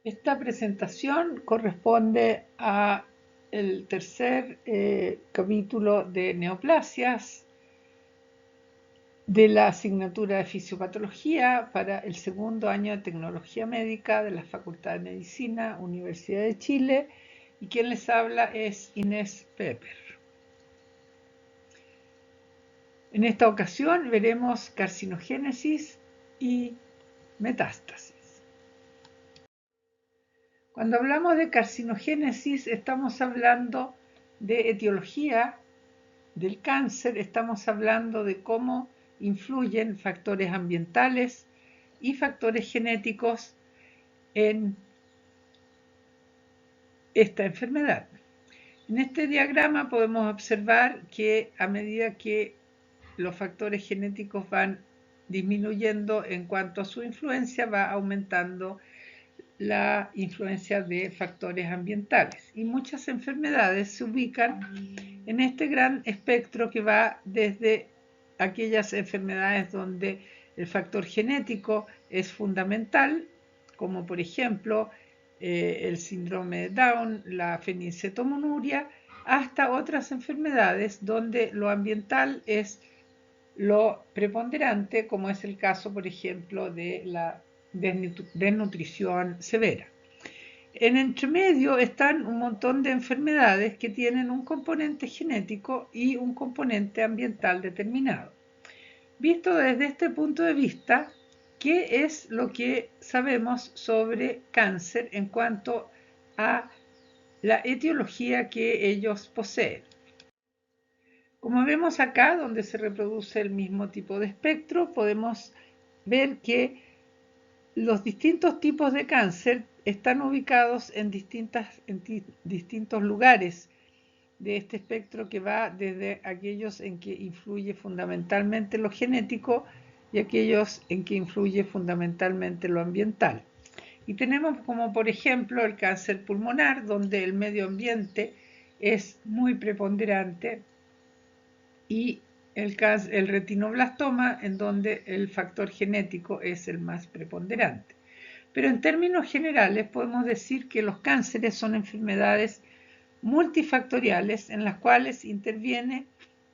Esta presentación corresponde a el tercer capítulo de neoplasias de la asignatura de fisiopatología para el segundo año de tecnología médica de la Facultad de Medicina, Universidad de Chile, y quien les habla es Inés Pepper. En esta ocasión veremos carcinogénesis y metástasis. Cuando hablamos de carcinogénesis estamos hablando de etiología del cáncer, estamos hablando de cómo influyen factores ambientales y factores genéticos en esta enfermedad. En este diagrama podemos observar que a medida que los factores genéticos van disminuyendo en cuanto a su influencia, va aumentando la influencia de factores ambientales. Y muchas enfermedades se ubican en este gran espectro que va desde aquellas enfermedades donde el factor genético es fundamental, como por ejemplo el síndrome de Down, la fenilcetonuria, hasta otras enfermedades donde lo ambiental es lo preponderante, como es el caso, por ejemplo, de la desnutrición severa. En entremedio están un montón de enfermedades que tienen un componente genético y un componente ambiental determinado. Visto desde este punto de vista, ¿qué es lo que sabemos sobre cáncer en cuanto a la etiología que ellos poseen? Como vemos acá, donde se reproduce el mismo tipo de espectro, podemos ver que los distintos tipos de cáncer están ubicados en distintos lugares de este espectro que va desde aquellos en que influye fundamentalmente lo genético y aquellos en que influye fundamentalmente lo ambiental. Y tenemos como por ejemplo el cáncer pulmonar, donde el medio ambiente es muy preponderante, y el retinoblastoma, en donde el factor genético es el más preponderante. Pero en términos generales podemos decir que los cánceres son enfermedades multifactoriales en las cuales interviene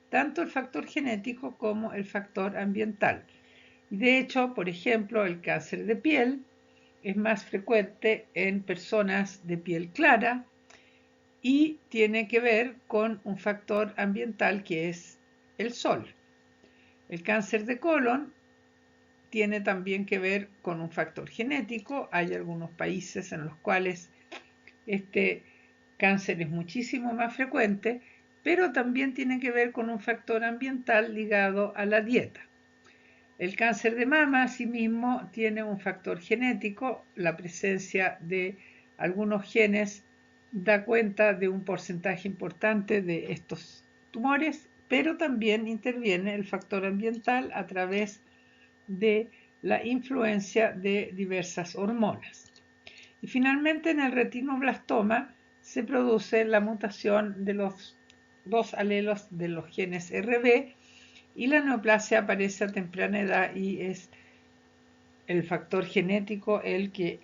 tanto el factor genético como el factor ambiental. Y de hecho, por ejemplo, el cáncer de piel es más frecuente en personas de piel clara y tiene que ver con un factor ambiental que es el sol. El cáncer de colon tiene también que ver con un factor genético. Hay algunos países en los cuales este cáncer es muchísimo más frecuente, pero también tiene que ver con un factor ambiental ligado a la dieta. El cáncer de mama, asimismo, tiene un factor genético. La presencia de algunos genes da cuenta de un porcentaje importante de estos tumores, pero también interviene el factor ambiental a través de la influencia de diversas hormonas. Y finalmente, en el retinoblastoma se produce la mutación de los dos alelos de los genes RB y la neoplasia aparece a temprana edad y es el factor genético el que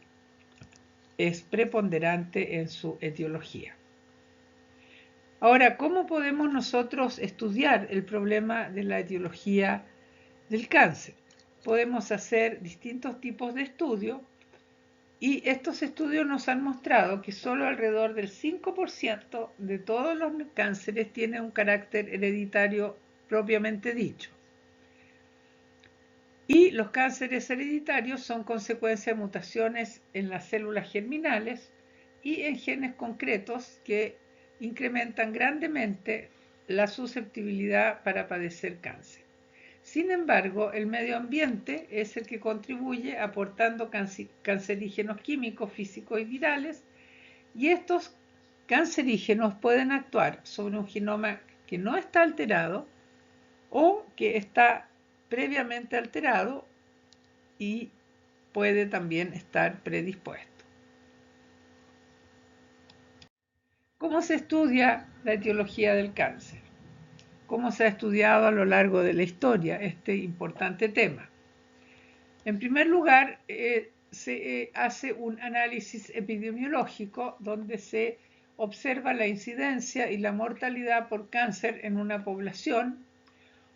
es preponderante en su etiología. Ahora, ¿cómo podemos nosotros estudiar el problema de la etiología del cáncer? Podemos hacer distintos tipos de estudios y estos estudios nos han mostrado que solo alrededor del 5% de todos los cánceres tiene un carácter hereditario propiamente dicho. Y los cánceres hereditarios son consecuencia de mutaciones en las células germinales y en genes concretos que incrementan grandemente la susceptibilidad para padecer cáncer. Sin embargo, el medio ambiente es el que contribuye aportando cancerígenos químicos, físicos y virales, y estos cancerígenos pueden actuar sobre un genoma que no está alterado o que está previamente alterado y puede también estar predispuesto. ¿Cómo se estudia la etiología del cáncer? ¿Cómo se ha estudiado a lo largo de la historia este importante tema? En primer lugar, se hace un análisis epidemiológico donde se observa la incidencia y la mortalidad por cáncer en una población,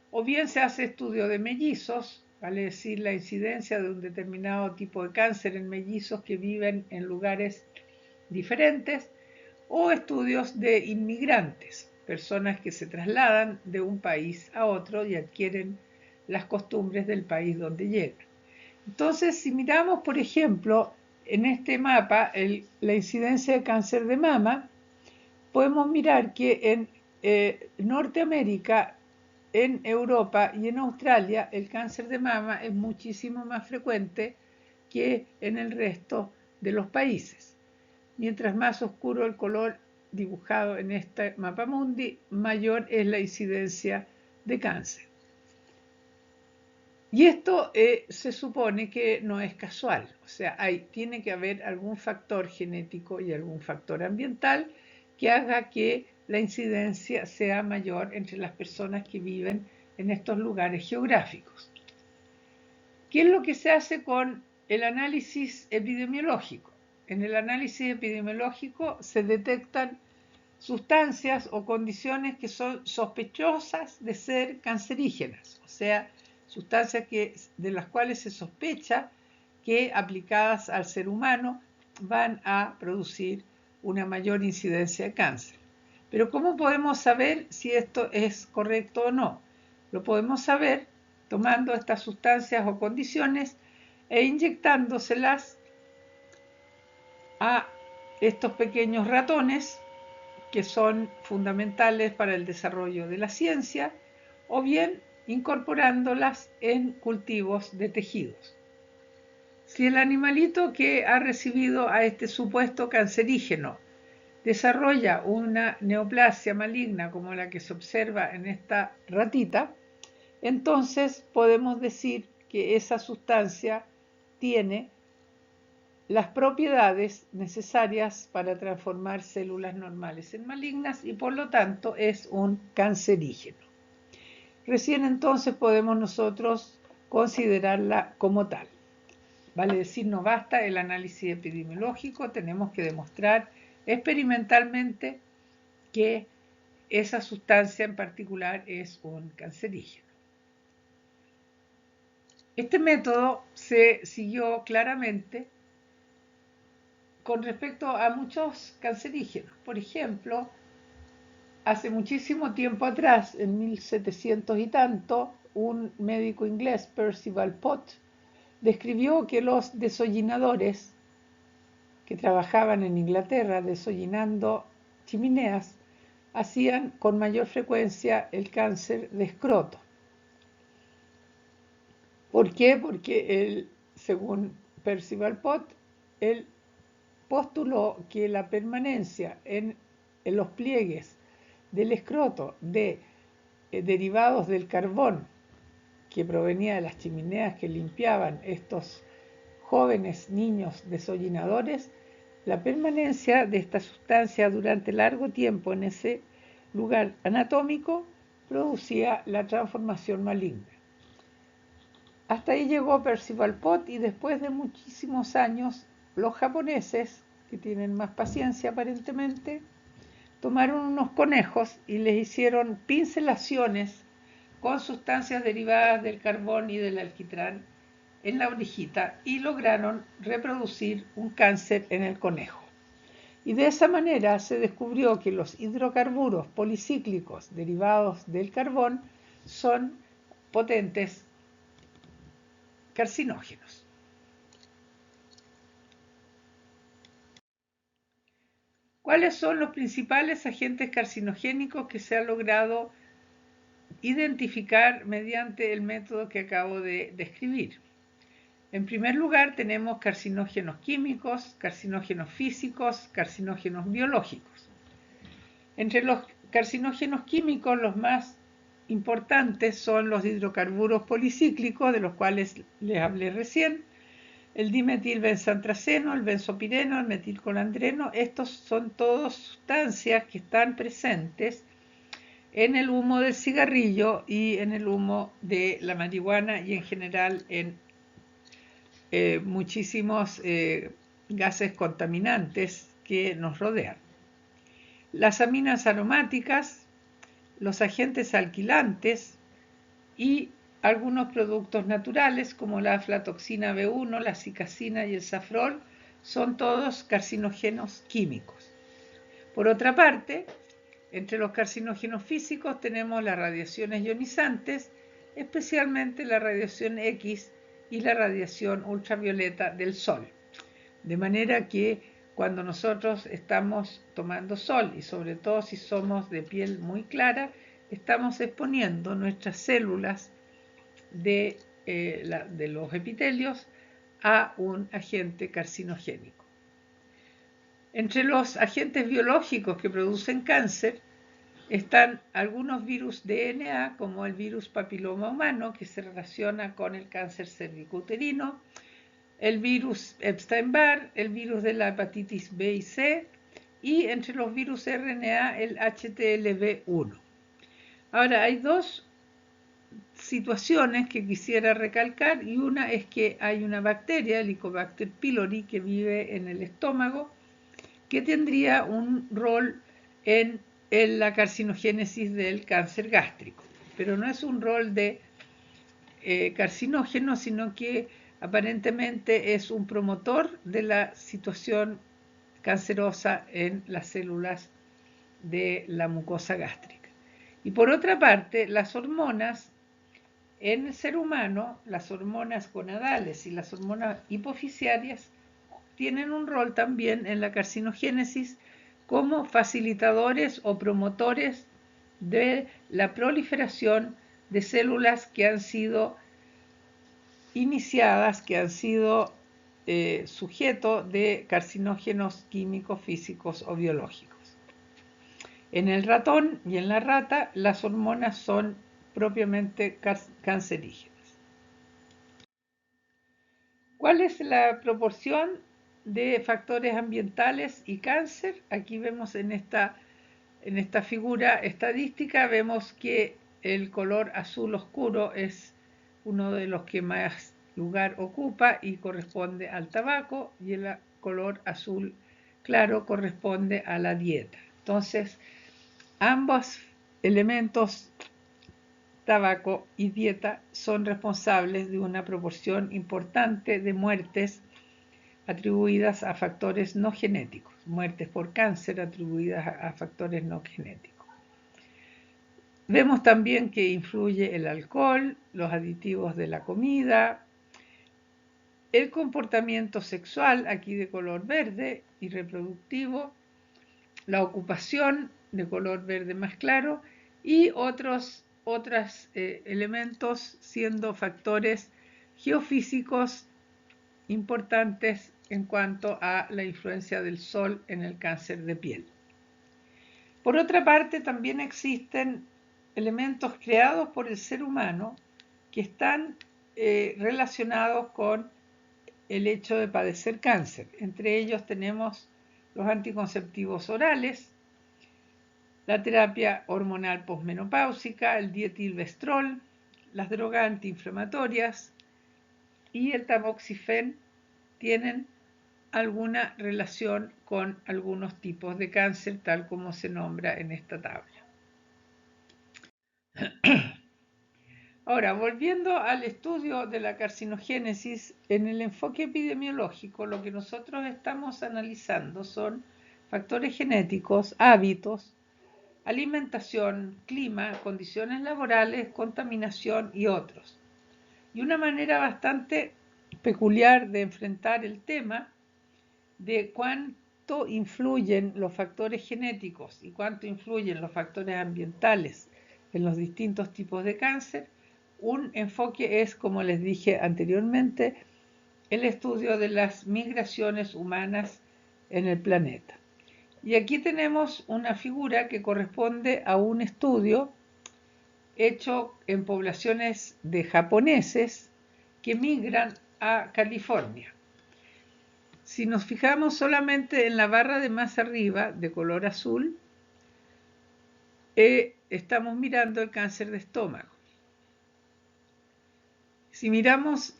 o bien se hace estudio de mellizos, vale decir, la incidencia de un determinado tipo de cáncer en mellizos que viven en lugares diferentes, o estudios de inmigrantes, personas que se trasladan de un país a otro y adquieren las costumbres del país donde llegan. Entonces, si miramos, por ejemplo, en este mapa la incidencia de cáncer de mama, podemos mirar que en Norteamérica, en Europa y en Australia el cáncer de mama es muchísimo más frecuente que en el resto de los países. Mientras más oscuro el color dibujado en este mapa mundi, mayor es la incidencia de cáncer. Y esto se supone que no es casual, o sea, tiene que haber algún factor genético y algún factor ambiental que haga que la incidencia sea mayor entre las personas que viven en estos lugares geográficos. ¿Qué es lo que se hace con el análisis epidemiológico? En el análisis epidemiológico se detectan sustancias o condiciones que son sospechosas de ser cancerígenas, o sea, sustancias de las cuales se sospecha que aplicadas al ser humano van a producir una mayor incidencia de cáncer. Pero ¿cómo podemos saber si esto es correcto o no? Lo podemos saber tomando estas sustancias o condiciones e inyectándoselas a estos pequeños ratones que son fundamentales para el desarrollo de la ciencia, o bien incorporándolas en cultivos de tejidos. Si el animalito que ha recibido a este supuesto cancerígeno desarrolla una neoplasia maligna como la que se observa en esta ratita, entonces podemos decir que esa sustancia tiene las propiedades necesarias para transformar células normales en malignas y por lo tanto es un cancerígeno. Recién entonces podemos nosotros considerarla como tal. Vale decir, no basta el análisis epidemiológico, tenemos que demostrar experimentalmente que esa sustancia en particular es un cancerígeno. Este método se siguió claramente con respecto a muchos cancerígenos. Por ejemplo, hace muchísimo tiempo atrás, en 1700 y tanto, un médico inglés, Percival Pott, describió que los desollinadores que trabajaban en Inglaterra desollinando chimeneas hacían con mayor frecuencia el cáncer de escroto. ¿Por qué? Porque él, según Percival Pott, él postuló que la permanencia en los pliegues del escroto de derivados del carbón que provenía de las chimeneas que limpiaban estos jóvenes niños desollinadores, la permanencia de esta sustancia durante largo tiempo en ese lugar anatómico producía la transformación maligna. Hasta ahí llegó Percival Pott y después de muchísimos años los japoneses, que tienen más paciencia aparentemente, tomaron unos conejos y les hicieron pincelaciones con sustancias derivadas del carbón y del alquitrán en la orejita y lograron reproducir un cáncer en el conejo. Y de esa manera se descubrió que los hidrocarburos policíclicos derivados del carbón son potentes carcinógenos. ¿Cuáles son los principales agentes carcinogénicos que se ha logrado identificar mediante el método que acabo de describir? En primer lugar, tenemos carcinógenos químicos, carcinógenos físicos, carcinógenos biológicos. Entre los carcinógenos químicos, los más importantes son los hidrocarburos policíclicos, de los cuales les hablé recién, el dimetilbensantraceno, el benzopireno, el metilcolandreno. Estos son todas sustancias que están presentes en el humo del cigarrillo y en el humo de la marihuana y en general en muchísimos gases contaminantes que nos rodean. Las aminas aromáticas, los agentes alquilantes y algunos productos naturales como la aflatoxina B1, la cicacina y el safrol son todos carcinógenos químicos. Por otra parte, entre los carcinógenos físicos tenemos las radiaciones ionizantes, especialmente la radiación X y la radiación ultravioleta del sol. De manera que cuando nosotros estamos tomando sol, y sobre todo si somos de piel muy clara, estamos exponiendo nuestras células de los epitelios a un agente carcinogénico. Entre los agentes biológicos que producen cáncer están algunos virus DNA, como el virus papiloma humano, que se relaciona con el cáncer cervicouterino, el virus Epstein-Barr, el virus de la hepatitis B y C, y entre los virus RNA el HTLV1. Ahora, hay dos situaciones que quisiera recalcar, y una es que hay una bacteria, Helicobacter pylori, que vive en el estómago, que tendría un rol en la carcinogénesis del cáncer gástrico, pero no es un rol de carcinógeno, sino que aparentemente es un promotor de la situación cancerosa en las células de la mucosa gástrica. Y por otra parte, las hormonas en el ser humano, las hormonas gonadales y las hormonas hipofisiarias tienen un rol también en la carcinogénesis como facilitadores o promotores de la proliferación de células que han sido iniciadas, que han sido sujeto de carcinógenos químicos, físicos o biológicos. En el ratón y en la rata, las hormonas son propiamente cancerígenas. ¿Cuál es la proporción de factores ambientales y cáncer? Aquí vemos en esta figura estadística, vemos que el color azul oscuro es uno de los que más lugar ocupa y corresponde al tabaco, y el color azul claro corresponde a la dieta. Entonces, ambos elementos, tabaco y dieta, son responsables de una proporción importante de muertes atribuidas a factores no genéticos, muertes por cáncer atribuidas a factores no genéticos. Vemos también que influye el alcohol, los aditivos de la comida, el comportamiento sexual, aquí de color verde, y reproductivo, la ocupación de color verde más claro, y otros elementos siendo factores geofísicos importantes en cuanto a la influencia del sol en el cáncer de piel. Por otra parte, también existen elementos creados por el ser humano que están relacionados con el hecho de padecer cáncer. Entre ellos tenemos los anticonceptivos orales, la terapia hormonal posmenopáusica, el dietilvestrol, las drogas antiinflamatorias y el tamoxifen tienen alguna relación con algunos tipos de cáncer, tal como se nombra en esta tabla. Ahora, volviendo al estudio de la carcinogénesis, en el enfoque epidemiológico, lo que nosotros estamos analizando son factores genéticos, hábitos, alimentación, clima, condiciones laborales, contaminación y otros. Y una manera bastante peculiar de enfrentar el tema de cuánto influyen los factores genéticos y cuánto influyen los factores ambientales en los distintos tipos de cáncer, un enfoque es, como les dije anteriormente, el estudio de las migraciones humanas en el planeta. Y aquí tenemos una figura que corresponde a un estudio hecho en poblaciones de japoneses que migran a California. Si nos fijamos solamente en la barra de más arriba, de color azul, estamos mirando el cáncer de estómago. Si miramos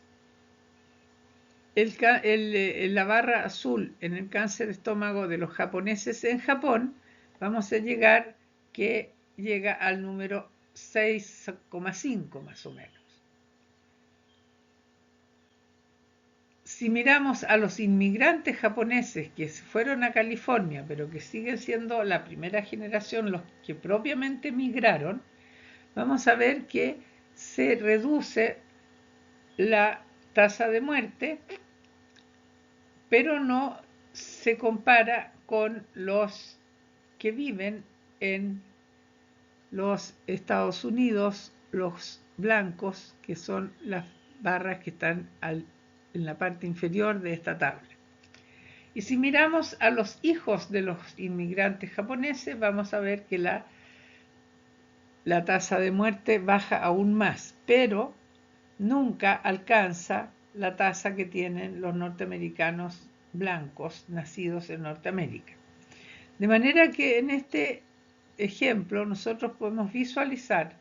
la barra azul en el cáncer de estómago de los japoneses en Japón, vamos a llegar que llega al número 6,5 más o menos. Si miramos a los inmigrantes japoneses que fueron a California, pero que siguen siendo la primera generación los que propiamente migraron, vamos a ver que se reduce la tasa de muerte, pero no se compara con los que viven en los Estados Unidos, los blancos, que son las barras que están en la parte inferior de esta tabla. Y si miramos a los hijos de los inmigrantes japoneses, vamos a ver que la tasa de muerte baja aún más, pero nunca alcanza la tasa que tienen los norteamericanos blancos nacidos en Norteamérica. De manera que en este ejemplo nosotros podemos visualizar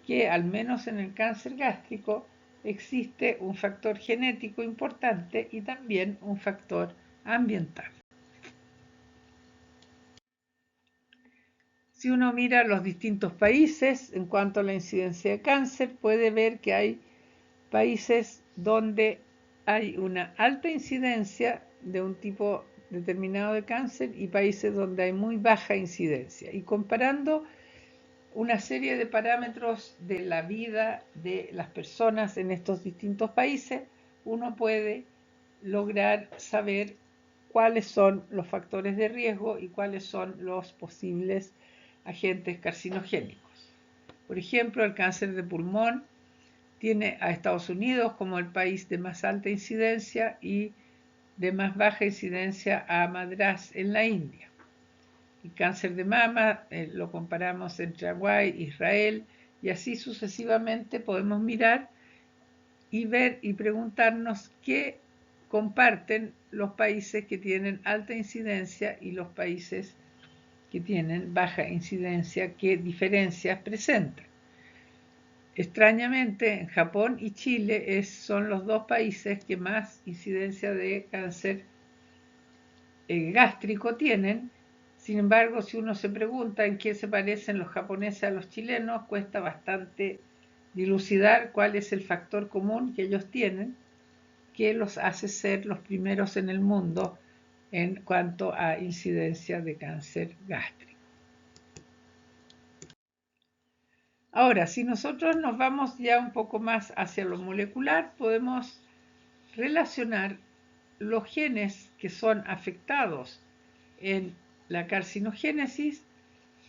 que al menos en el cáncer gástrico existe un factor genético importante y también un factor ambiental. Si uno mira los distintos países en cuanto a la incidencia de cáncer, puede ver que hay países donde hay una alta incidencia de un tipo determinado de cáncer y países donde hay muy baja incidencia. Y comparando una serie de parámetros de la vida de las personas en estos distintos países, uno puede lograr saber cuáles son los factores de riesgo y cuáles son los posibles agentes carcinogénicos. Por ejemplo, el cáncer de pulmón tiene a Estados Unidos como el país de más alta incidencia y de más baja incidencia a Madrás en la India. El cáncer de mama lo comparamos entre Hawái, Israel y así sucesivamente podemos mirar y ver y preguntarnos qué comparten los países que tienen alta incidencia y los países que tienen baja incidencia, qué diferencias presentan. Extrañamente, en Japón y Chile son los dos países que más incidencia de cáncer gástrico tienen. Sin embargo, si uno se pregunta en qué se parecen los japoneses a los chilenos, cuesta bastante dilucidar cuál es el factor común que ellos tienen, que los hace ser los primeros en el mundo en cuanto a incidencia de cáncer gástrico. Ahora, si nosotros nos vamos ya un poco más hacia lo molecular, podemos relacionar los genes que son afectados en la carcinogénesis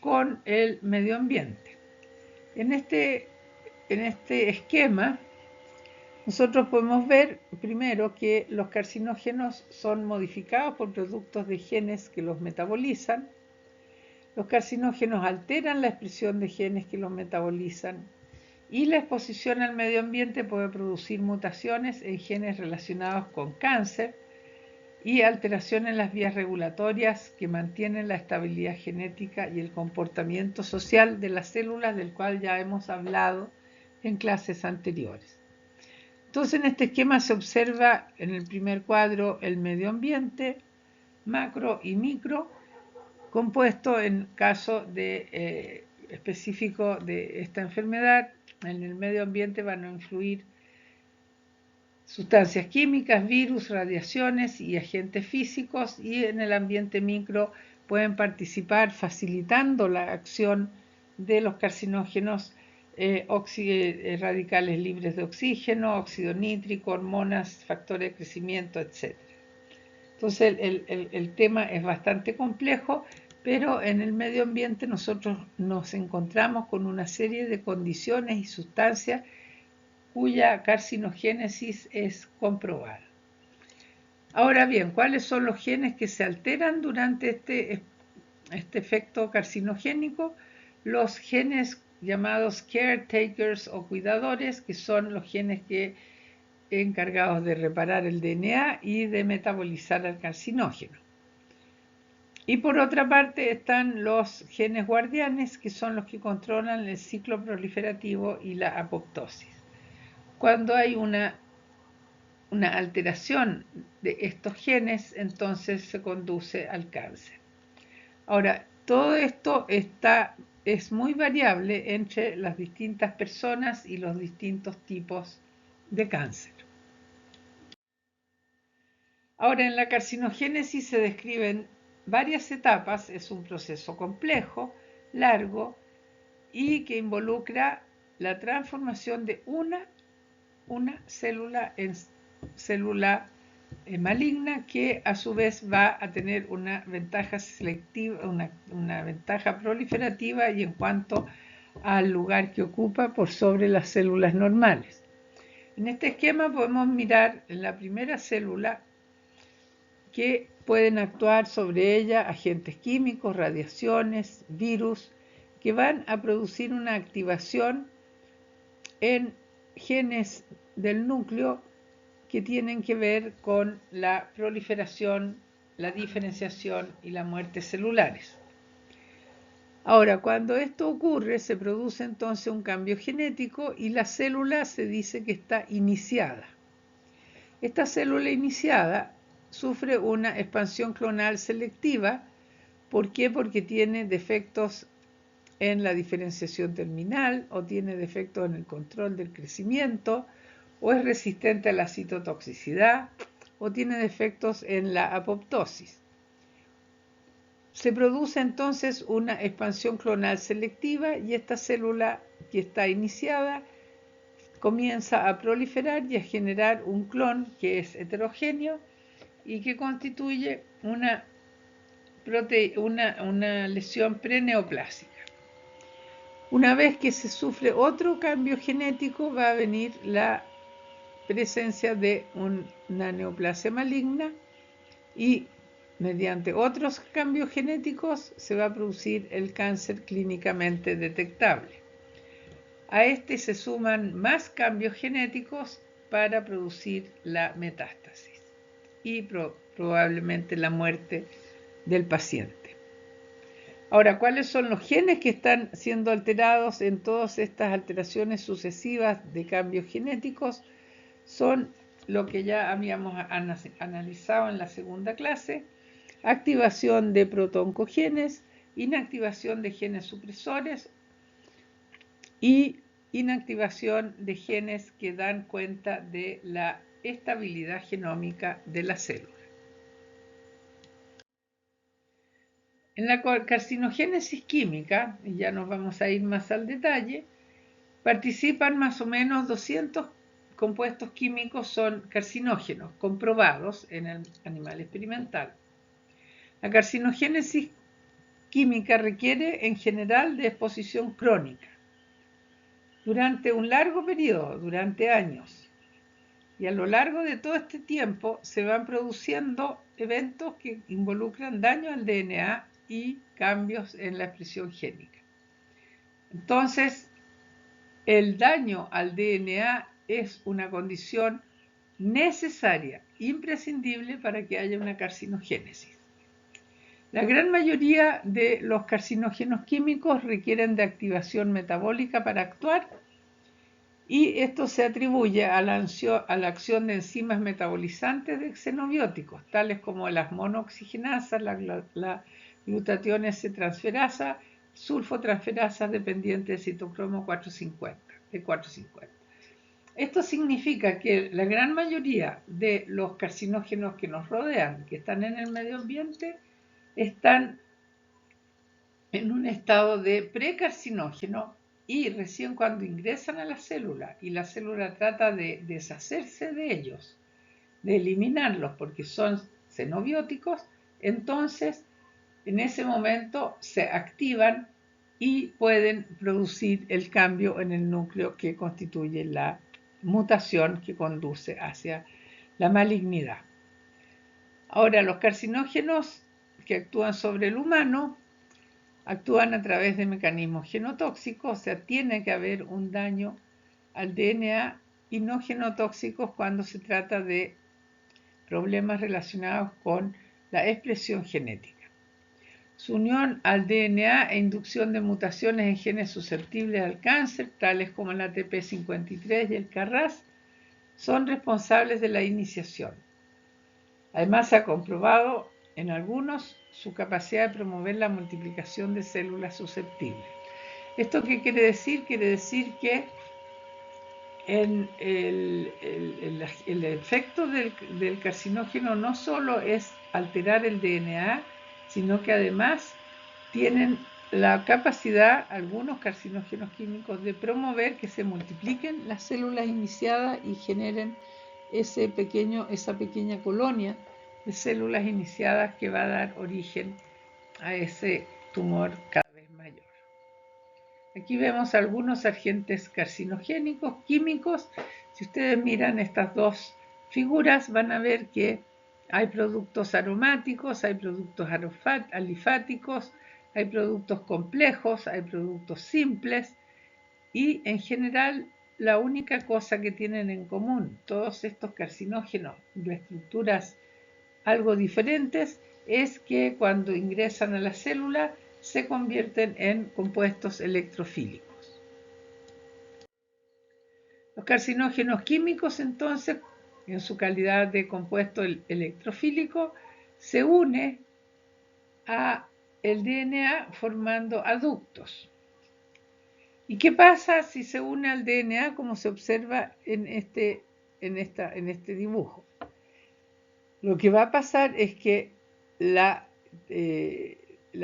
con el medio ambiente. En este esquema, nosotros podemos ver primero que los carcinógenos son modificados por productos de genes que los metabolizan. Los carcinógenos alteran la expresión de genes que los metabolizan y la exposición al medio ambiente puede producir mutaciones en genes relacionados con cáncer y alteración en las vías regulatorias que mantienen la estabilidad genética y el comportamiento social de las células, del cual ya hemos hablado en clases anteriores. Entonces, en este esquema se observa en el primer cuadro el medio ambiente, macro y micro, compuesto en caso de específico de esta enfermedad. En el medio ambiente van a influir sustancias químicas, virus, radiaciones y agentes físicos, y en el ambiente micro pueden participar facilitando la acción de los carcinógenos radicales libres de oxígeno, óxido nítrico, hormonas, factores de crecimiento, etc. Entonces el tema es bastante complejo, pero en el medio ambiente nosotros nos encontramos con una serie de condiciones y sustancias cuya carcinogénesis es comprobada. Ahora bien, ¿cuáles son los genes que se alteran durante este efecto carcinogénico? Los genes llamados caretakers o cuidadores, que son los genes que encargados de reparar el DNA y de metabolizar el carcinógeno. Y por otra parte están los genes guardianes, que son los que controlan el ciclo proliferativo y la apoptosis. Cuando hay una una alteración de estos genes, entonces se conduce al cáncer. Ahora, todo esto es muy variable entre las distintas personas y los distintos tipos de cáncer. Ahora, en la carcinogénesis se describen varias etapas, es un proceso complejo, largo y que involucra la transformación de una célula en célula maligna que a su vez va a tener una ventaja selectiva, una ventaja proliferativa y en cuanto al lugar que ocupa por sobre las células normales. En este esquema podemos mirar en la primera célula que pueden actuar sobre ella agentes químicos, radiaciones, virus, que van a producir una activación en genes del núcleo que tienen que ver con la proliferación, la diferenciación y la muerte celulares. Ahora, cuando esto ocurre, se produce entonces un cambio genético y la célula se dice que está iniciada. Esta célula iniciada sufre una expansión clonal selectiva. ¿Por qué? Porque tiene defectos en la diferenciación terminal o tiene defectos en el control del crecimiento o es resistente a la citotoxicidad o tiene defectos en la apoptosis. Se produce entonces una expansión clonal selectiva y esta célula que está iniciada comienza a proliferar y a generar un clon que es heterogéneo y que constituye una lesión preneoplásica. Una vez que se sufre otro cambio genético, va a venir la presencia de una neoplasia maligna y mediante otros cambios genéticos se va a producir el cáncer clínicamente detectable. A este se suman más cambios genéticos para producir la metástasis y probablemente la muerte del paciente. Ahora, ¿cuáles son los genes que están siendo alterados en todas estas alteraciones sucesivas de cambios genéticos? Son lo que ya habíamos analizado en la segunda clase: activación de protoncogenes, inactivación de genes supresores y inactivación de genes que dan cuenta de la estabilidad genómica de la célula. En la carcinogénesis química, y ya nos vamos a ir más al detalle, participan más o menos 200 compuestos químicos son carcinógenos, comprobados en el animal experimental. La carcinogénesis química requiere en general de exposición crónica durante un largo periodo, durante años. Y a lo largo de todo este tiempo se van produciendo eventos que involucran daño al DNA y cambios en la expresión génica. Entonces, el daño al DNA es una condición necesaria, imprescindible para que haya una carcinogénesis. La gran mayoría de los carcinógenos químicos requieren de activación metabólica para actuar y esto se atribuye a la acción de enzimas metabolizantes de xenobióticos, tales como las monooxigenasas, la glutatión S-transferasa, sulfotransferasa dependiente del citocromo 450. Esto significa que la gran mayoría de los carcinógenos que nos rodean, que están en el medio ambiente, están en un estado de precarcinógeno y recién cuando ingresan a la célula y la célula trata de deshacerse de ellos, de eliminarlos porque son xenobióticos, entonces en ese momento se activan y pueden producir el cambio en el núcleo que constituye la mutación que conduce hacia la malignidad. Ahora, los carcinógenos que actúan sobre el humano actúan a través de mecanismos genotóxicos, o sea, tiene que haber un daño al DNA, y no genotóxicos cuando se trata de problemas relacionados con la expresión genética. Su unión al DNA e inducción de mutaciones en genes susceptibles al cáncer, tales como el ATP53 y el KRAS, son responsables de la iniciación. Además, se ha comprobado en algunos su capacidad de promover la multiplicación de células susceptibles. ¿Esto qué quiere decir? Quiere decir que el efecto del carcinógeno no solo es alterar el DNA, sino que además tienen la capacidad, algunos carcinógenos químicos, de promover que se multipliquen las células iniciadas y generen esa pequeña colonia de células iniciadas que va a dar origen a ese tumor cada vez mayor. Aquí vemos algunos agentes carcinogénicos químicos. Si ustedes miran estas dos figuras, van a ver que hay productos aromáticos, hay productos alifáticos, hay productos complejos, hay productos simples y en general la única cosa que tienen en común todos estos carcinógenos de estructuras algo diferentes es que cuando ingresan a la célula se convierten en compuestos electrofílicos. Los carcinógenos químicos, entonces, en su calidad de compuesto electrofílico, se une a el DNA formando aductos. ¿Y qué pasa si se une al DNA como se observa en este dibujo? Lo que va a pasar es que la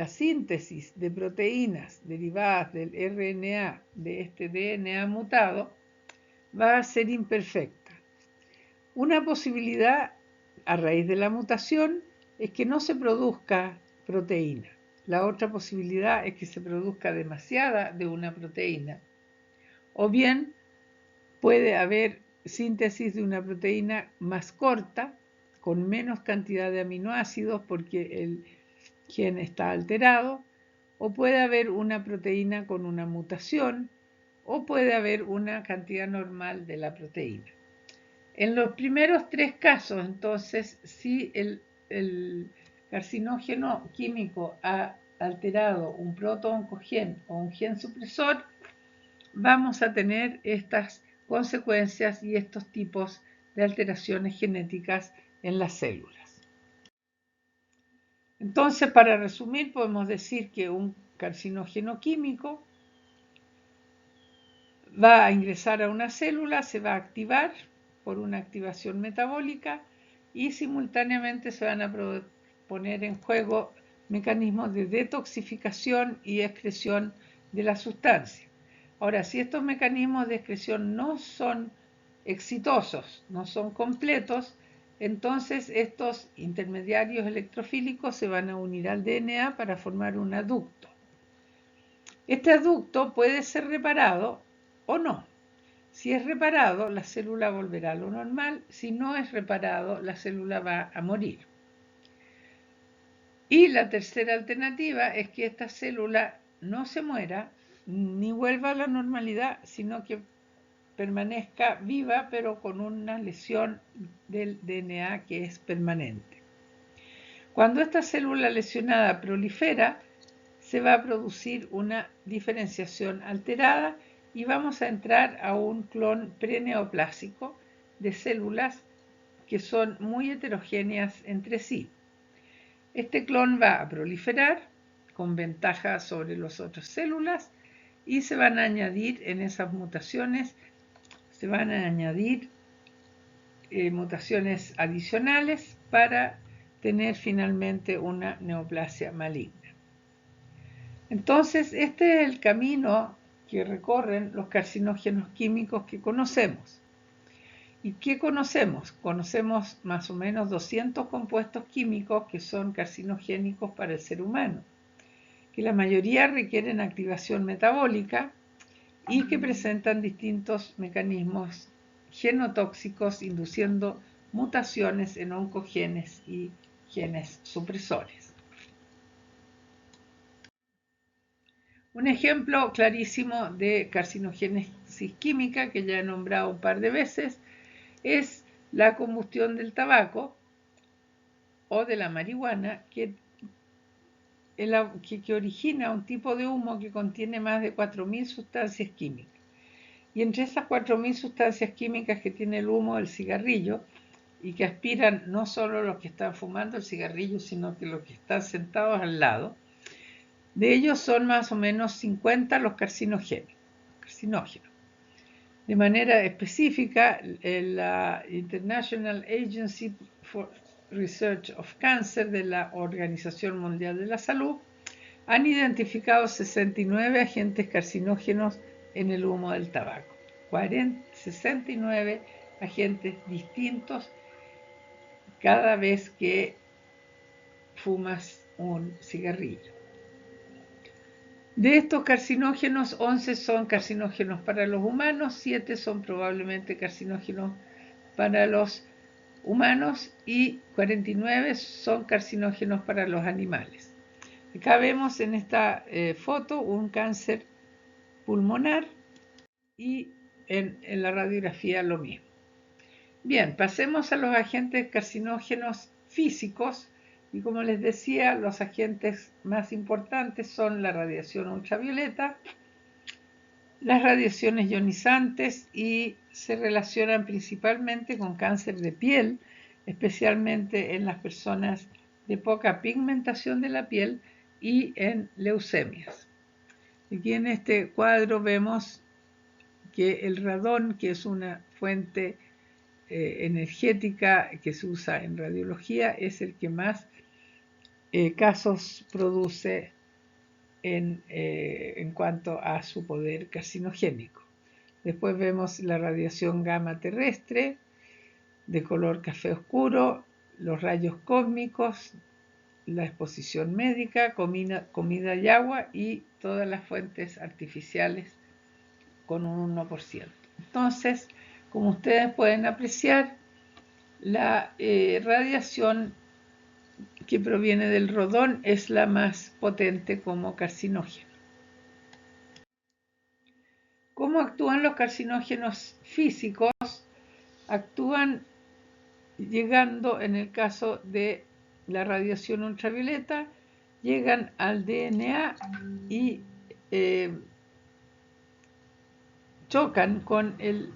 síntesis de proteínas derivadas del RNA de este DNA mutado va a ser imperfecta. Una posibilidad a raíz de la mutación es que no se produzca proteína. La otra posibilidad es que se produzca demasiada de una proteína. O bien puede haber síntesis de una proteína más corta, con menos cantidad de aminoácidos porque el gen está alterado, o puede haber una proteína con una mutación, o puede haber una cantidad normal de la proteína. En los primeros tres casos, entonces, si el carcinógeno químico ha alterado un proto-oncogen o un gen supresor, vamos a tener estas consecuencias y estos tipos de alteraciones genéticas en las células. Entonces, para resumir, podemos decir que un carcinógeno químico va a ingresar a una célula, se va a activar por una activación metabólica y simultáneamente se van a poner en juego mecanismos de detoxificación y excreción de la sustancia. Ahora, si estos mecanismos de excreción no son exitosos, no son completos, entonces estos intermediarios electrofílicos se van a unir al DNA para formar un aducto. Este aducto puede ser reparado o no. Si es reparado, la célula volverá a lo normal. Si no es reparado, la célula va a morir. Y la tercera alternativa es que esta célula no se muera ni vuelva a la normalidad, sino que permanezca viva, pero con una lesión del DNA que es permanente. Cuando esta célula lesionada prolifera, se va a producir una diferenciación alterada y vamos a entrar a un clon preneoplásico de células que son muy heterogéneas entre sí. Este clon va a proliferar con ventaja sobre las otras células y se van a añadir en esas mutaciones, se van a añadir mutaciones adicionales para tener finalmente una neoplasia maligna. Entonces, este es el camino que recorren los carcinógenos químicos que conocemos. ¿Y qué conocemos? Conocemos más o menos 200 compuestos químicos que son carcinogénicos para el ser humano, que la mayoría requieren activación metabólica y que presentan distintos mecanismos genotóxicos induciendo mutaciones en oncogenes y genes supresores. Un ejemplo clarísimo de carcinogénesis química que ya he nombrado un par de veces es la combustión del tabaco o de la marihuana que origina un tipo de humo que contiene más de 4.000 sustancias químicas. Y entre esas 4.000 sustancias químicas que tiene el humo del cigarrillo, y que aspiran no solo los que están fumando el cigarrillo, sino que los que están sentados al lado, de ellos son más o menos 50 los carcinógenos. De manera específica, la International Agency for Research of Cancer de la Organización Mundial de la Salud han identificado 69 agentes carcinógenos en el humo del tabaco. 69 agentes distintos cada vez que fumas un cigarrillo. De estos carcinógenos, 11 son carcinógenos para los humanos, 7 son probablemente carcinógenos para los humanos y 49 son carcinógenos para los animales. Acá vemos en esta foto un cáncer pulmonar y en la radiografía lo mismo. Bien, pasemos a los agentes carcinógenos físicos y como les decía, los agentes más importantes son la radiación ultravioleta, las radiaciones ionizantes y se relacionan principalmente con cáncer de piel, especialmente en las personas de poca pigmentación de la piel y en leucemias. Aquí en este cuadro vemos que el radón, que es una fuente energética que se usa en radiología, es el que más casos produce en cuanto a su poder carcinogénico. Después vemos la radiación gamma terrestre de color café oscuro, los rayos cósmicos, la exposición médica, comida y agua y todas las fuentes artificiales con un 1%. Entonces, como ustedes pueden apreciar, la radiación que proviene del radón es la más potente como carcinógeno. ¿Cómo actúan los carcinógenos físicos? Actúan llegando, en el caso de la radiación ultravioleta, llegan al DNA y chocan con el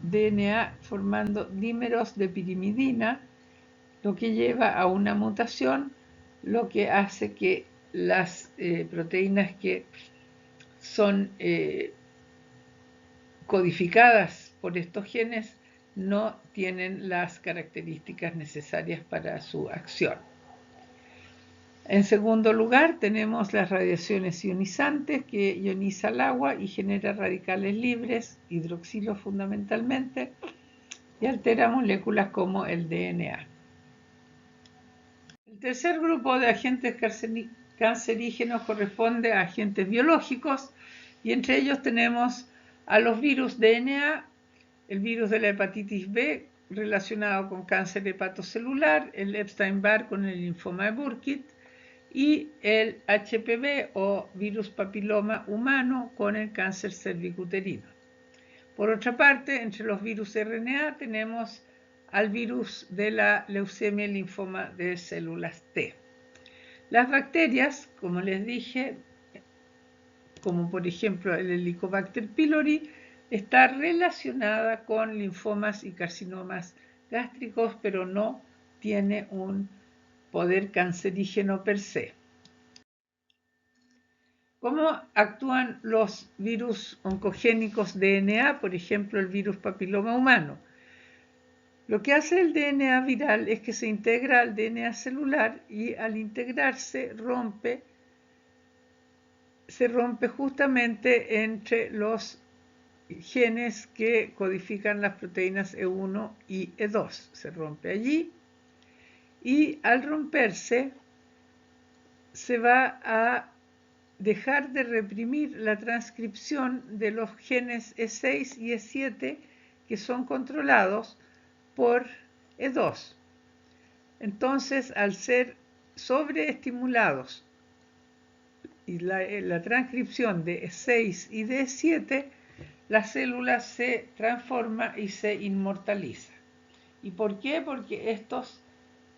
DNA formando dímeros de pirimidina, lo que lleva a una mutación, lo que hace que las proteínas que son codificadas por estos genes no tienen las características necesarias para su acción. En segundo lugar, tenemos las radiaciones ionizantes, que ioniza el agua y genera radicales libres, hidroxilos fundamentalmente, y altera moléculas como el DNA. El tercer grupo de agentes cancerígenos corresponde a agentes biológicos, y entre ellos tenemos a los virus DNA, el virus de la hepatitis B relacionado con cáncer hepatocelular, el Epstein-Barr con el linfoma de Burkitt y el HPV o virus papiloma humano con el cáncer cervicuterino. Por otra parte, entre los virus RNA tenemos al virus de la leucemia y linfoma de células T. Las bacterias, como les dije, como por ejemplo el Helicobacter pylori, está relacionada con linfomas y carcinomas gástricos, pero no tiene un poder cancerígeno per se. ¿Cómo actúan los virus oncogénicos DNA, por ejemplo el virus papiloma humano? Lo que hace el DNA viral es que se integra al DNA celular y al integrarse se rompe justamente entre los genes que codifican las proteínas E1 y E2. Se rompe allí y al romperse se va a dejar de reprimir la transcripción de los genes E6 y E7 que son controlados por E2. Entonces, al ser sobreestimulados y la transcripción de E6 y de E7, la célula se transforma y se inmortaliza. ¿Y por qué? Porque estos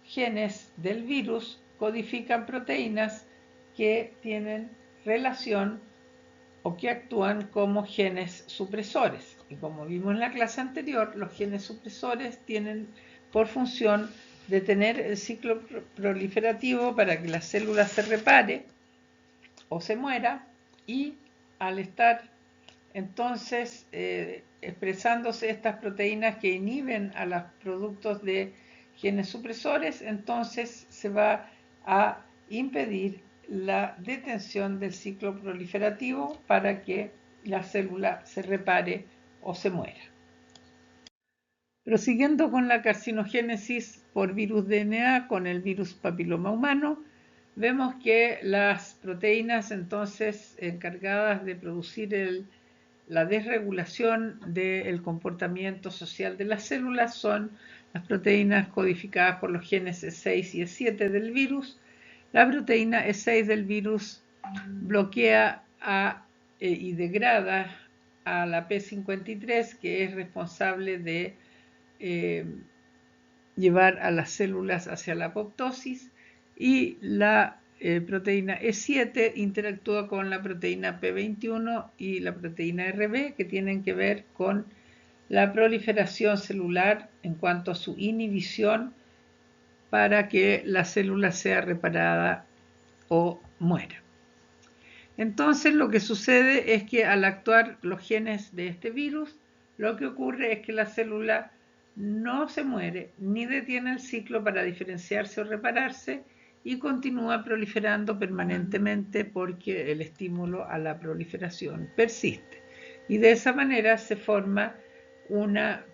genes del virus codifican proteínas que tienen relación o que actúan como genes supresores. Y como vimos en la clase anterior, los genes supresores tienen por función detener el ciclo proliferativo para que la célula se repare o se muera, y al estar entonces expresándose estas proteínas que inhiben a los productos de genes supresores, entonces se va a impedir la detención del ciclo proliferativo para que la célula se repare o se muera. Prosiguiendo con la carcinogénesis por virus DNA con el virus papiloma humano, vemos que las proteínas entonces encargadas de producir la desregulación del comportamiento social de las células son las proteínas codificadas por los genes E6 y E7 del virus. La proteína E6 del virus bloquea y degrada a la P53, que es responsable de llevar a las células hacia la apoptosis, y la proteína E7 interactúa con la proteína P21 y la proteína RB, que tienen que ver con la proliferación celular en cuanto a su inhibición para que la célula sea reparada o muera. Entonces lo que sucede es que al actuar los genes de este virus, lo que ocurre es que la célula no se muere ni detiene el ciclo para diferenciarse o repararse, y continúa proliferando permanentemente porque el estímulo a la proliferación persiste. Y de esa manera se forma una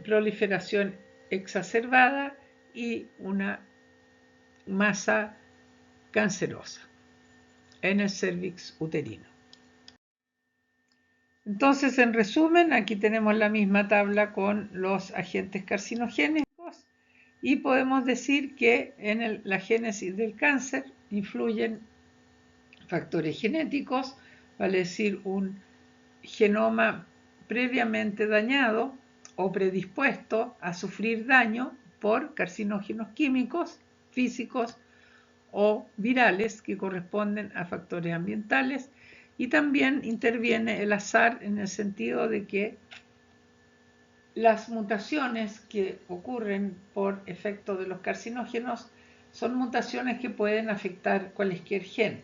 proliferación exacerbada y una masa cancerosa en el cérvix uterino. Entonces, en resumen, aquí tenemos la misma tabla con los agentes carcinogénicos, y podemos decir que en la génesis del cáncer influyen factores genéticos, vale decir, un genoma previamente dañado o predispuesto a sufrir daño por carcinógenos químicos, físicos o virales, que corresponden a factores ambientales. Y también interviene el azar, en el sentido de que las mutaciones que ocurren por efecto de los carcinógenos son mutaciones que pueden afectar cualquier gen.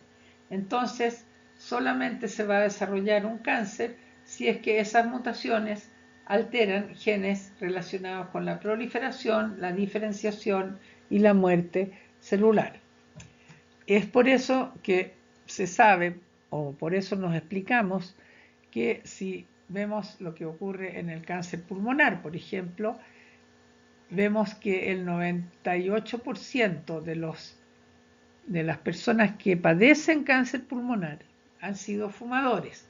Entonces, solamente se va a desarrollar un cáncer si es que esas mutaciones alteran genes relacionados con la proliferación, la diferenciación y la muerte celular. Es por eso que se sabe, o por eso nos explicamos, que si vemos lo que ocurre en el cáncer pulmonar, por ejemplo, vemos que el 98% de las personas que padecen cáncer pulmonar han sido fumadores.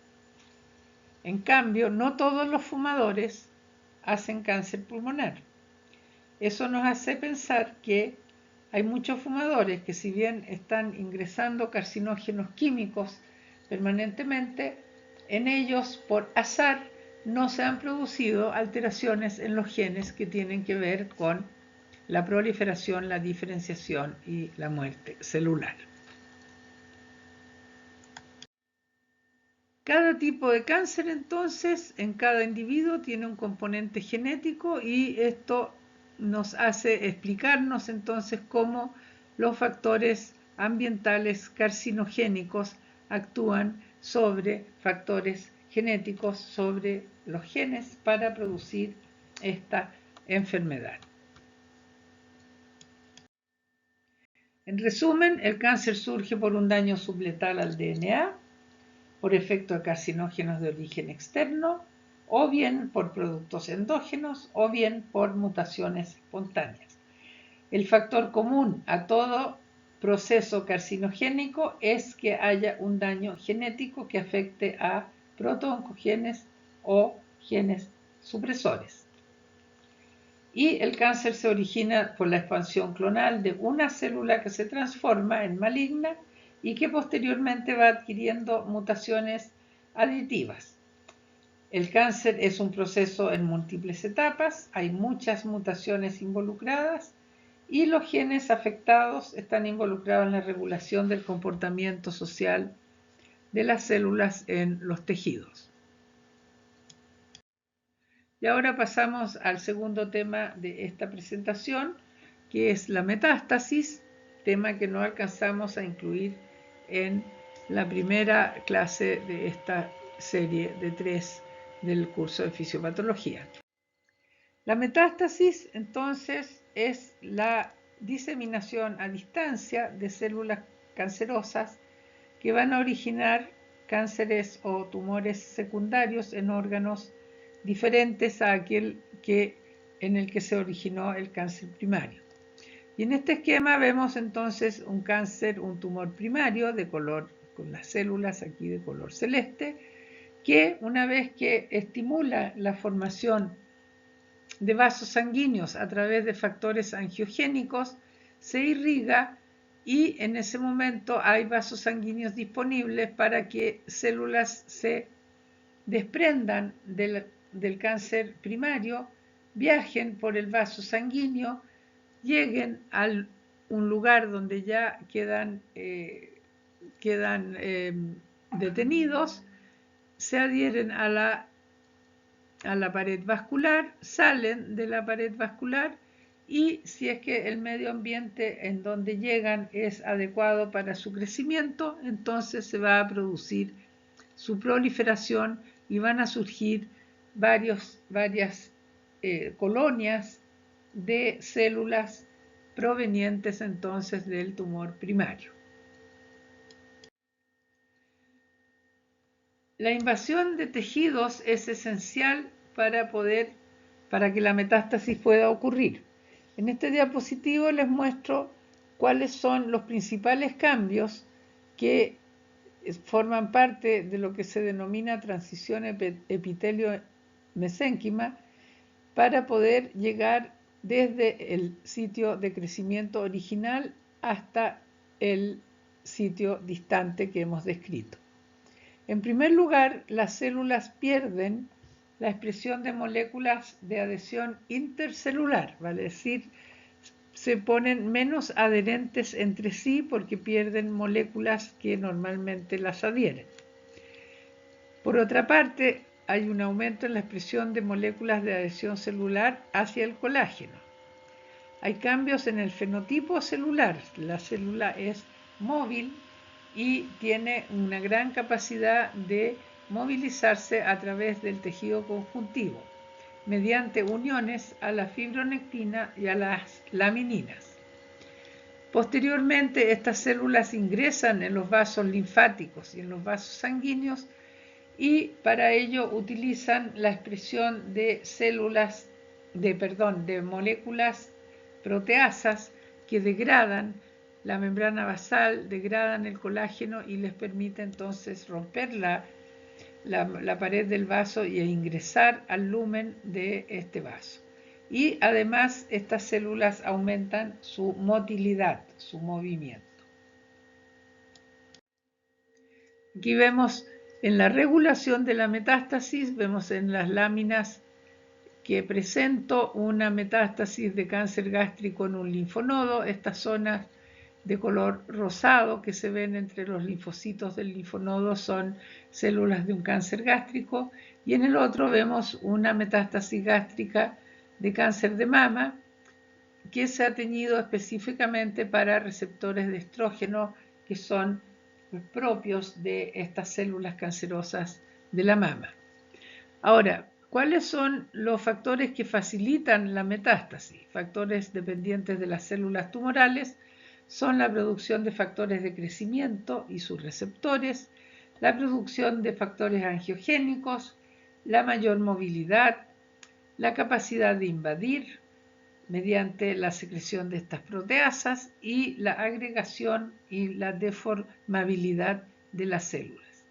En cambio, no todos los fumadores hacen cáncer pulmonar. Eso nos hace pensar que hay muchos fumadores que, si bien están ingresando carcinógenos químicos permanentemente, en ellos por azar no se han producido alteraciones en los genes que tienen que ver con la proliferación, la diferenciación y la muerte celular. Cada tipo de cáncer, entonces, en cada individuo tiene un componente genético, y esto nos hace explicarnos entonces cómo los factores ambientales carcinogénicos actúan sobre factores genéticos, sobre los genes, para producir esta enfermedad. En resumen, el cáncer surge por un daño subletal al DNA, por efecto de carcinógenos de origen externo, o bien por productos endógenos, o bien por mutaciones espontáneas. El factor común a todo proceso carcinogénico es que haya un daño genético que afecte a protooncogenes o genes supresores. Y el cáncer se origina por la expansión clonal de una célula que se transforma en maligna y que posteriormente va adquiriendo mutaciones aditivas. El cáncer es un proceso en múltiples etapas, hay muchas mutaciones involucradas, y los genes afectados están involucrados en la regulación del comportamiento social de las células en los tejidos. Y ahora pasamos al segundo tema de esta presentación, que es la metástasis, tema que no alcanzamos a incluir en la primera clase de esta serie de 3 del curso de fisiopatología. La metástasis, entonces, es la diseminación a distancia de células cancerosas que van a originar cánceres o tumores secundarios en órganos diferentes a aquel en el que se originó el cáncer primario. Y en este esquema vemos entonces un cáncer, un tumor primario de color, con las células aquí de color celeste, que una vez que estimula la formación de vasos sanguíneos a través de factores angiogénicos, se irriga y en ese momento hay vasos sanguíneos disponibles para que células se desprendan del cáncer primario, viajen por el vaso sanguíneo, lleguen a un lugar donde ya quedan detenidos, se adhieren a la pared vascular, salen de la pared vascular y si es que el medio ambiente en donde llegan es adecuado para su crecimiento, entonces se va a producir su proliferación y van a surgir varias colonias de células provenientes entonces del tumor primario. La invasión de tejidos es esencial para que la metástasis pueda ocurrir. En este diapositivo les muestro cuáles son los principales cambios que forman parte de lo que se denomina transición epitelio-mesénquima para poder llegar desde el sitio de crecimiento original hasta el sitio distante que hemos descrito. En primer lugar, las células pierden la expresión de moléculas de adhesión intercelular, vale decir, se ponen menos adherentes entre sí porque pierden moléculas que normalmente las adhieren. Por otra parte, hay un aumento en la expresión de moléculas de adhesión celular hacia el colágeno. Hay cambios en el fenotipo celular. La célula es móvil y tiene una gran capacidad de movilizarse a través del tejido conjuntivo, mediante uniones a la fibronectina y a las lamininas. Posteriormente, estas células ingresan en los vasos linfáticos y en los vasos sanguíneos y para ello utilizan la expresión de de moléculas proteasas que degradan la membrana basal, degradan el colágeno y les permite entonces romper la pared del vaso e ingresar al lumen de este vaso. Y además estas células aumentan su motilidad, su movimiento. Aquí vemos en la regulación de la metástasis, vemos en las láminas que presento una metástasis de cáncer gástrico en un linfonodo, estas zonas de color rosado que se ven entre los linfocitos del linfonodo son células de un cáncer gástrico y en el otro vemos una metástasis gástrica de cáncer de mama que se ha teñido específicamente para receptores de estrógeno que son propios de estas células cancerosas de la mama. Ahora, ¿cuáles son los factores que facilitan la metástasis? Factores dependientes de las células tumorales son la producción de factores de crecimiento y sus receptores, la producción de factores angiogénicos, la mayor movilidad, la capacidad de invadir mediante la secreción de estas proteasas y la agregación y la deformabilidad de las células.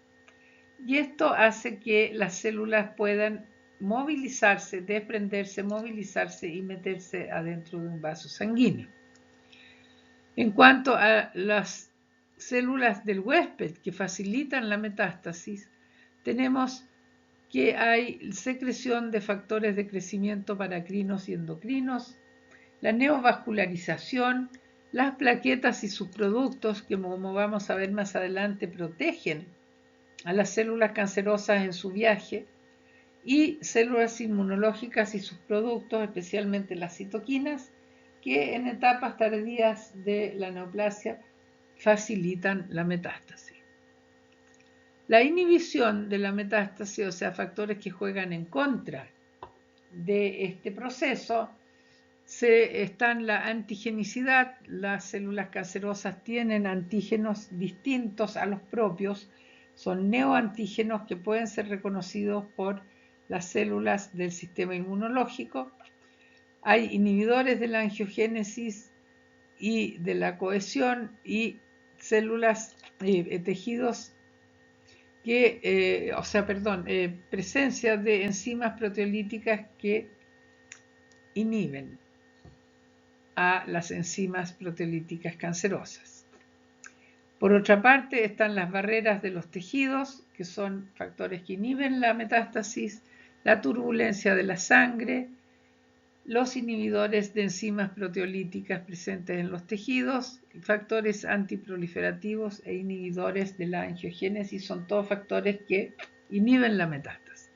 Y esto hace que las células puedan movilizarse, desprenderse, movilizarse y meterse adentro de un vaso sanguíneo. En cuanto a las células del huésped que facilitan la metástasis, tenemos que hay secreción de factores de crecimiento paracrinos y endocrinos, la neovascularización, las plaquetas y sus productos, que como vamos a ver más adelante, protegen a las células cancerosas en su viaje, y células inmunológicas y sus productos, especialmente las citoquinas, que en etapas tardías de la neoplasia facilitan la metástasis. La inhibición de la metástasis, o sea, factores que juegan en contra de este proceso, están la antigenicidad. Las células cancerosas tienen antígenos distintos a los propios, son neoantígenos que pueden ser reconocidos por las células del sistema inmunológico. Hay inhibidores de la angiogénesis y de la cohesión y células, tejidos que, presencia de enzimas proteolíticas que inhiben a las enzimas proteolíticas cancerosas. Por otra parte, están las barreras de los tejidos, que son factores que inhiben la metástasis, la turbulencia de la sangre, los inhibidores de enzimas proteolíticas presentes en los tejidos, factores antiproliferativos e inhibidores de la angiogénesis, son todos factores que inhiben la metástasis.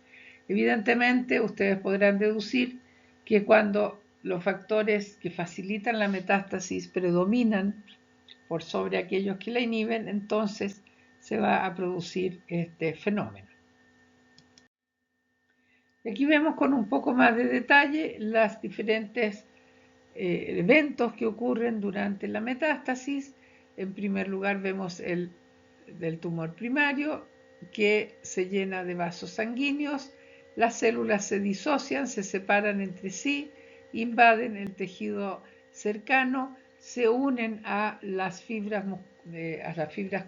Evidentemente, ustedes podrán deducir que cuando los factores que facilitan la metástasis predominan por sobre aquellos que la inhiben, entonces se va a producir este fenómeno. Aquí vemos con un poco más de detalle los diferentes eventos que ocurren durante la metástasis. En primer lugar vemos el del tumor primario, que se llena de vasos sanguíneos, las células se disocian, se separan entre sí, invaden el tejido cercano, se unen a las fibras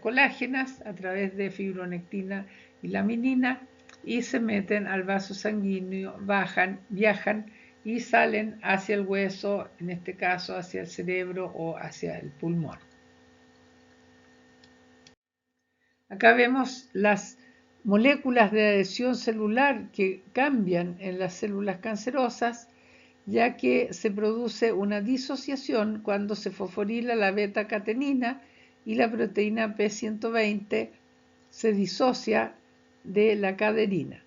colágenas a través de fibronectina y laminina y se meten al vaso sanguíneo, viajan y salen hacia el hueso, en este caso hacia el cerebro o hacia el pulmón. Acá vemos las moléculas de adhesión celular que cambian en las células cancerosas, ya que se produce una disociación cuando se fosforila la beta-catenina y la proteína P120 se disocia de la caderina.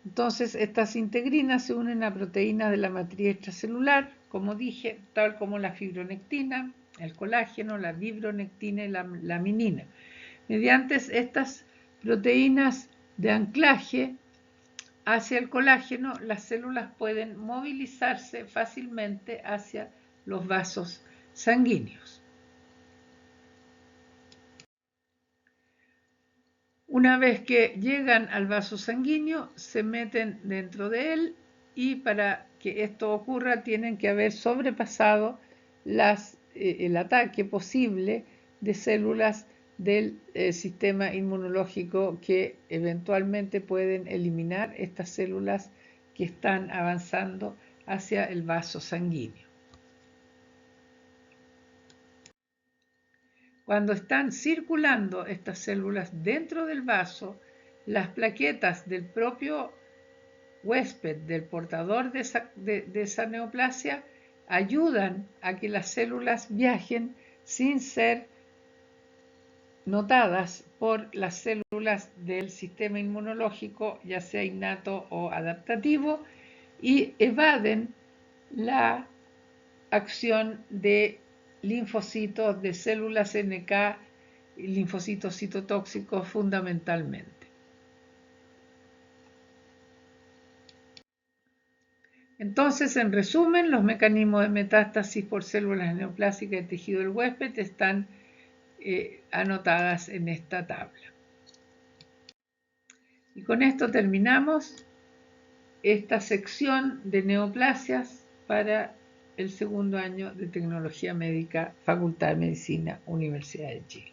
Entonces, estas integrinas se unen a proteínas de la matriz extracelular, como dije, tal como la fibronectina, el colágeno, la fibronectina y la laminina. Mediante estas proteínas de anclaje hacia el colágeno, las células pueden movilizarse fácilmente hacia los vasos sanguíneos. Una vez que llegan al vaso sanguíneo, se meten dentro de él y para que esto ocurra tienen que haber sobrepasado el ataque posible de células del sistema inmunológico que eventualmente pueden eliminar estas células que están avanzando hacia el vaso sanguíneo. Cuando están circulando estas células dentro del vaso, las plaquetas del propio huésped, del portador de esa neoplasia, ayudan a que las células viajen sin ser notadas por las células del sistema inmunológico, ya sea innato o adaptativo, y evaden la acción de linfocitos, de células NK, linfocitos citotóxicos fundamentalmente. Entonces, en resumen, los mecanismos de metástasis por células neoplásicas de tejido del huésped están anotadas en esta tabla. Y con esto terminamos esta sección de neoplasias para el segundo año de Tecnología Médica, Facultad de Medicina, Universidad de Chile.